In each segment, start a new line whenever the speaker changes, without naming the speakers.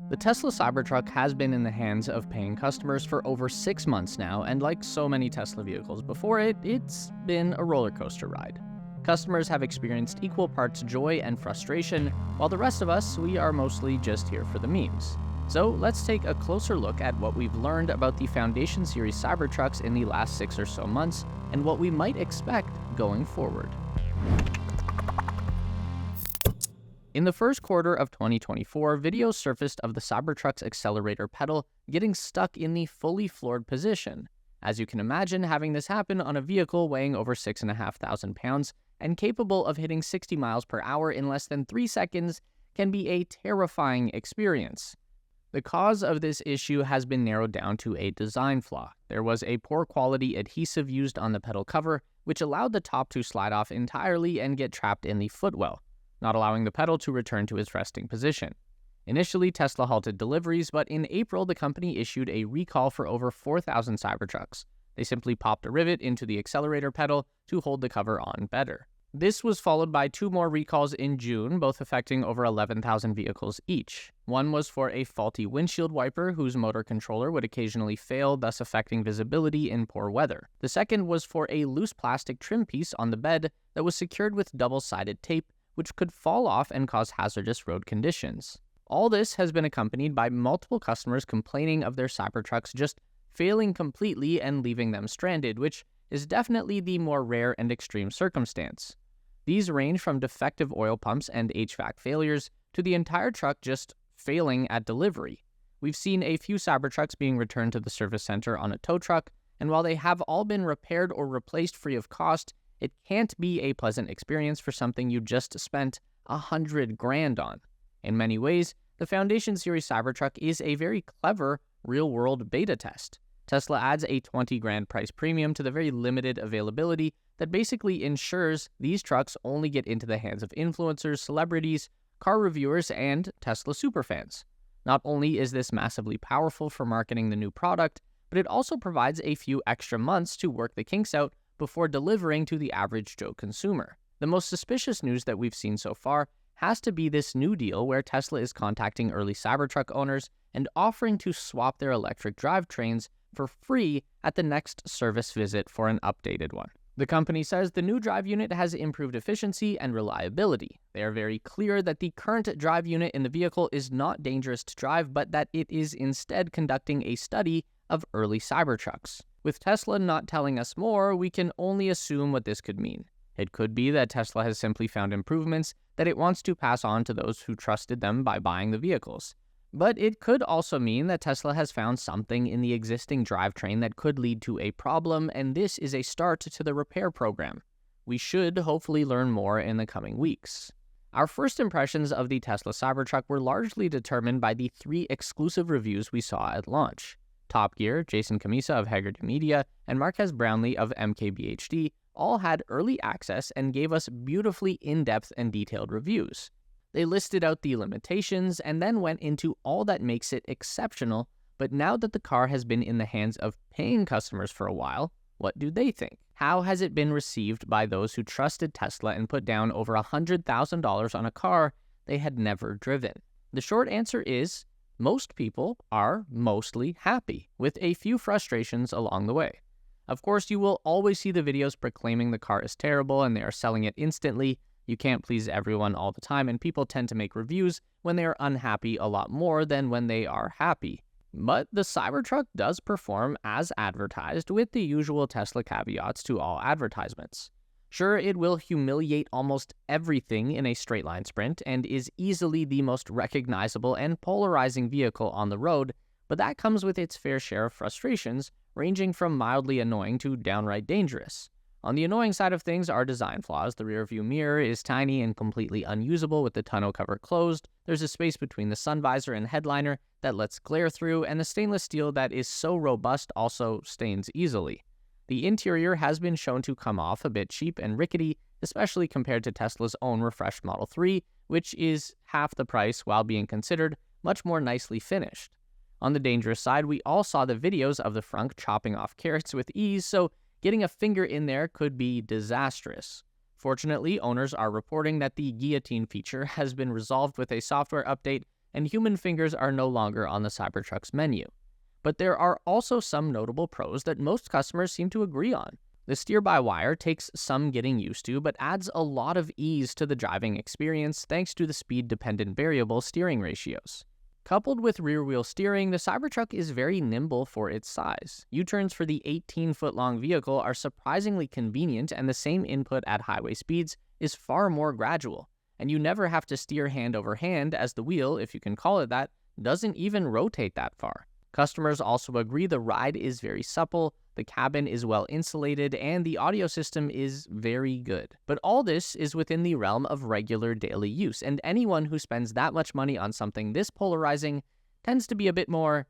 The Tesla Cybertruck has been in the hands of paying customers for over 6 months now, and like so many Tesla vehicles before it, it's been a roller coaster ride. Customers have experienced equal parts joy and frustration, while the rest of us, we are mostly just here for the memes. So let's take a closer look at what we've learned about the Foundation Series Cybertrucks in the last 6 or so months, and what we might expect going forward. In the first quarter of 2024, videos surfaced of the Cybertruck's accelerator pedal getting stuck in the fully floored position. As you can imagine, having this happen on a vehicle weighing over 6,500 pounds and capable of hitting 60 miles per hour in less than 3 seconds can be a terrifying experience. The cause of this issue has been narrowed down to a design flaw. There was a poor quality adhesive used on the pedal cover, which allowed the top to slide off entirely and get trapped in the footwell, not allowing the pedal to return to its resting position. Initially, Tesla halted deliveries, but in April, the company issued a recall for over 4,000 Cybertrucks. They simply popped a rivet into the accelerator pedal to hold the cover on better. This was followed by 2 more recalls in June, both affecting over 11,000 vehicles each. One was for a faulty windshield wiper whose motor controller would occasionally fail, thus affecting visibility in poor weather. The second was for a loose plastic trim piece on the bed that was secured with double-sided tape, which could fall off and cause hazardous road conditions. All this has been accompanied by multiple customers complaining of their Cybertrucks just failing completely and leaving them stranded, which is definitely the more rare and extreme circumstance. These range from defective oil pumps and HVAC failures to the entire truck just failing at delivery. We've seen a few Cybertrucks being returned to the service center on a tow truck, and while they have all been repaired or replaced free of cost, it can't be a pleasant experience for something you just spent $100,000 on. In many ways, the Foundation Series Cybertruck is a very clever real-world beta test. Tesla adds a $20,000 price premium to the very limited availability that basically ensures these trucks only get into the hands of influencers, celebrities, car reviewers, and Tesla superfans. Not only is this massively powerful for marketing the new product, but it also provides a few extra months to work the kinks out before delivering to the average Joe consumer. The most suspicious news that we've seen so far has to be this new deal where Tesla is contacting early Cybertruck owners and offering to swap their electric drivetrains for free at the next service visit for an updated one. The company says the new drive unit has improved efficiency and reliability. They are very clear that the current drive unit in the vehicle is not dangerous to drive, but that it is instead conducting a study of early Cybertrucks. With Tesla not telling us more, we can only assume what this could mean. It could be that Tesla has simply found improvements that it wants to pass on to those who trusted them by buying the vehicles. But it could also mean that Tesla has found something in the existing drivetrain that could lead to a problem, and this is a start to the repair program. We should hopefully learn more in the coming weeks. Our first impressions of the Tesla Cybertruck were largely determined by the 3 exclusive reviews we saw at launch. Top Gear, Jason Camisa of Hagerty Media, and Marquez Brownlee of MKBHD all had early access and gave us beautifully in-depth and detailed reviews. They listed out the limitations and then went into all that makes it exceptional, but now that the car has been in the hands of paying customers for a while, what do they think? How has it been received by those who trusted Tesla and put down over $100,000 on a car they had never driven? The short answer is, most people are mostly happy, with a few frustrations along the way. Of course, you will always see the videos proclaiming the car is terrible and they are selling it instantly. You can't please everyone all the time, and people tend to make reviews when they are unhappy a lot more than when they are happy. But the Cybertruck does perform as advertised, with the usual Tesla caveats to all advertisements. Sure, it will humiliate almost everything in a straight line sprint and is easily the most recognizable and polarizing vehicle on the road, but that comes with its fair share of frustrations, ranging from mildly annoying to downright dangerous. On the annoying side of things are design flaws. The rearview mirror is tiny and completely unusable with the tonneau cover closed. There's a space between the sun visor and headliner that lets glare through, and the stainless steel that is so robust also stains easily. The interior has been shown to come off a bit cheap and rickety, especially compared to Tesla's own refreshed Model 3, which is half the price while being considered much more nicely finished. On the dangerous side, we all saw the videos of the frunk chopping off carrots with ease, so getting a finger in there could be disastrous. Fortunately, owners are reporting that the guillotine feature has been resolved with a software update, and human fingers are no longer on the Cybertruck's menu. But there are also some notable pros that most customers seem to agree on. The steer-by-wire takes some getting used to, but adds a lot of ease to the driving experience thanks to the speed-dependent variable steering ratios. Coupled with rear-wheel steering, the Cybertruck is very nimble for its size. U-turns for the 18-foot-long vehicle are surprisingly convenient, and the same input at highway speeds is far more gradual. And you never have to steer hand over hand, as the wheel, if you can call it that, doesn't even rotate that far. Customers also agree the ride is very supple, the cabin is well insulated, and the audio system is very good. But all this is within the realm of regular daily use, and anyone who spends that much money on something this polarizing tends to be a bit more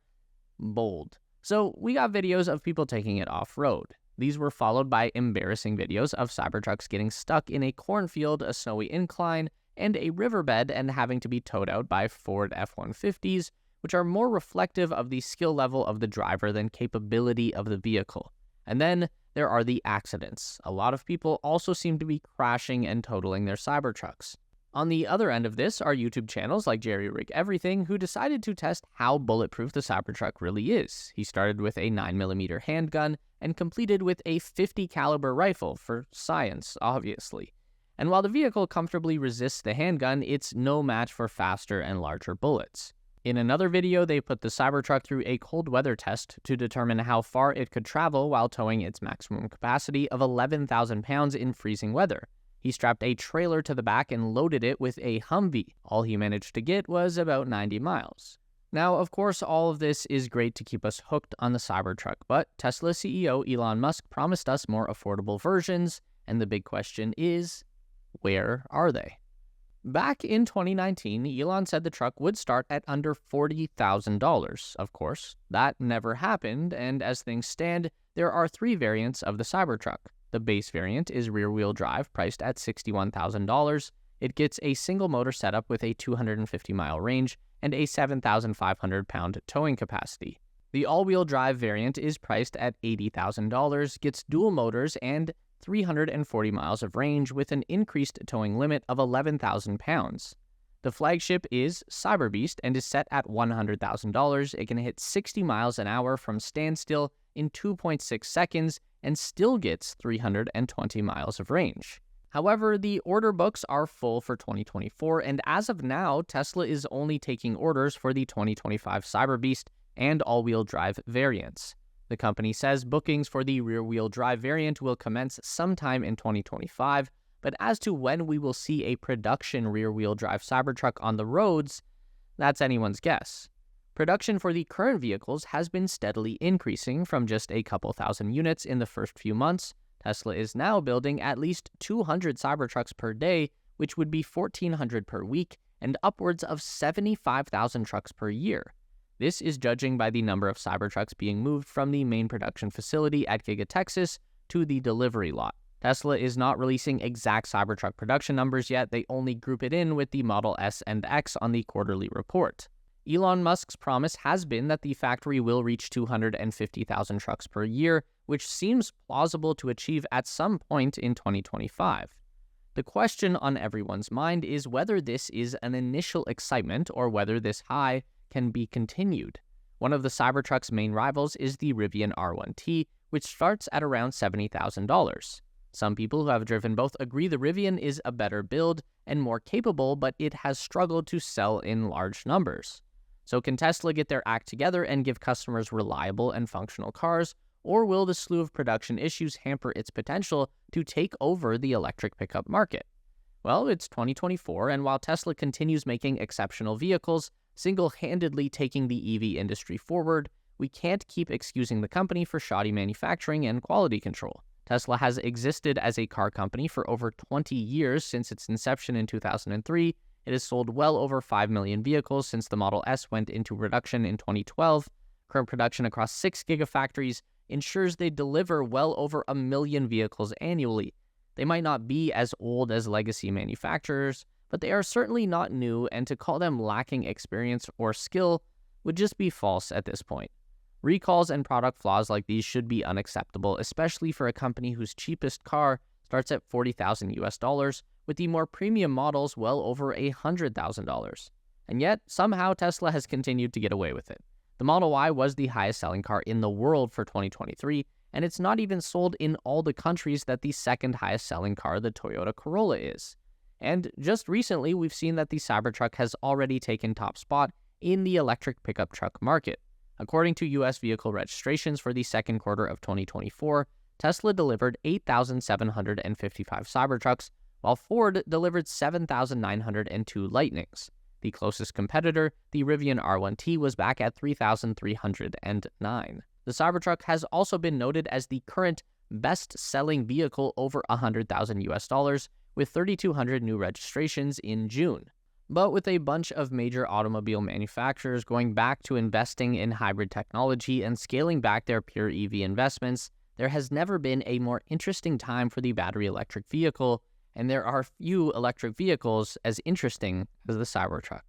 bold. So we got videos of people taking it off-road. These were followed by embarrassing videos of Cybertrucks getting stuck in a cornfield, a snowy incline, and a riverbed and having to be towed out by Ford F-150s, which are more reflective of the skill level of the driver than capability of the vehicle. And then there are the accidents. A lot of people also seem to be crashing and totaling their Cybertrucks. On the other end of this are YouTube channels like Jerry Rig Everything, who decided to test how bulletproof the Cybertruck really is. He started with a 9mm handgun and completed with a .50 caliber rifle for science, obviously. And while the vehicle comfortably resists the handgun, it's no match for faster and larger bullets. In another video, they put the Cybertruck through a cold weather test to determine how far it could travel while towing its maximum capacity of 11,000 pounds in freezing weather. He strapped a trailer to the back and loaded it with a Humvee. All he managed to get was about 90 miles. Now, of course, all of this is great to keep us hooked on the Cybertruck, but Tesla CEO Elon Musk promised us more affordable versions, and the big question is, where are they? Back in 2019, Elon said the truck would start at under $40,000. Of course, that never happened, and as things stand, there are 3 variants of the Cybertruck. The base variant is rear-wheel drive, priced at $61,000. It gets a single motor setup with a 250-mile range and a 7,500-pound towing capacity. The all-wheel drive variant is priced at $80,000, gets dual motors and 340 miles of range with an increased towing limit of 11,000 pounds. The flagship is Cyberbeast and is set at $100,000. It can hit 60 miles an hour from standstill in 2.6 seconds and still gets 320 miles of range. However, the order books are full for 2024, and as of now, Tesla is only taking orders for the 2025 Cyberbeast and all-wheel drive variants. The company says bookings for the rear-wheel drive variant will commence sometime in 2025, but as to when we will see a production rear-wheel drive Cybertruck on the roads, that's anyone's guess. Production for the current vehicles has been steadily increasing from just a couple thousand units in the first few months. Tesla is now building at least 200 Cybertrucks per day, which would be 1,400 per week, and upwards of 75,000 trucks per year. This is judging by the number of Cybertrucks being moved from the main production facility at Giga Texas to the delivery lot. Tesla is not releasing exact Cybertruck production numbers yet. They only group it in with the Model S and X on the quarterly report. Elon Musk's promise has been that the factory will reach 250,000 trucks per year, which seems plausible to achieve at some point in 2025. The question on everyone's mind is whether this is an initial excitement or whether this high can be continued. One of the Cybertruck's main rivals is the Rivian R1T, which starts at around $70,000. Some people who have driven both agree the Rivian is a better build and more capable, but it has struggled to sell in large numbers. So can Tesla get their act together and give customers reliable and functional cars, or will the slew of production issues hamper its potential to take over the electric pickup market? Well, it's 2024, and while Tesla continues making exceptional vehicles, single-handedly taking the EV industry forward, we can't keep excusing the company for shoddy manufacturing and quality control. Tesla has existed as a car company for over 20 years since its inception in 2003. It has sold well over 5 million vehicles since the Model S went into production in 2012. Current production across 6 gigafactories ensures they deliver well over 1 million vehicles annually. They might not be as old as legacy manufacturers, but they are certainly not new, and to call them lacking experience or skill would just be false at this point. Recalls and product flaws like these should be unacceptable, especially for a company whose cheapest car starts at $40,000 US, with the more premium models well over $100,000. And yet, somehow Tesla has continued to get away with it. The Model Y was the highest selling car in the world for 2023, and it's not even sold in all the countries that the second highest selling car, the Toyota Corolla, is. And just recently, we've seen that the Cybertruck has already taken top spot in the electric pickup truck market. According to U.S. vehicle registrations for the second quarter of 2024, Tesla delivered 8,755 Cybertrucks, while Ford delivered 7,902 Lightnings. The closest competitor, the Rivian R1T, was back at 3,309. The Cybertruck has also been noted as the current best-selling vehicle over $100,000, with 3,200 new registrations in June. But with a bunch of major automobile manufacturers going back to investing in hybrid technology and scaling back their pure EV investments, there has never been a more interesting time for the battery electric vehicle, and there are few electric vehicles as interesting as the Cybertruck.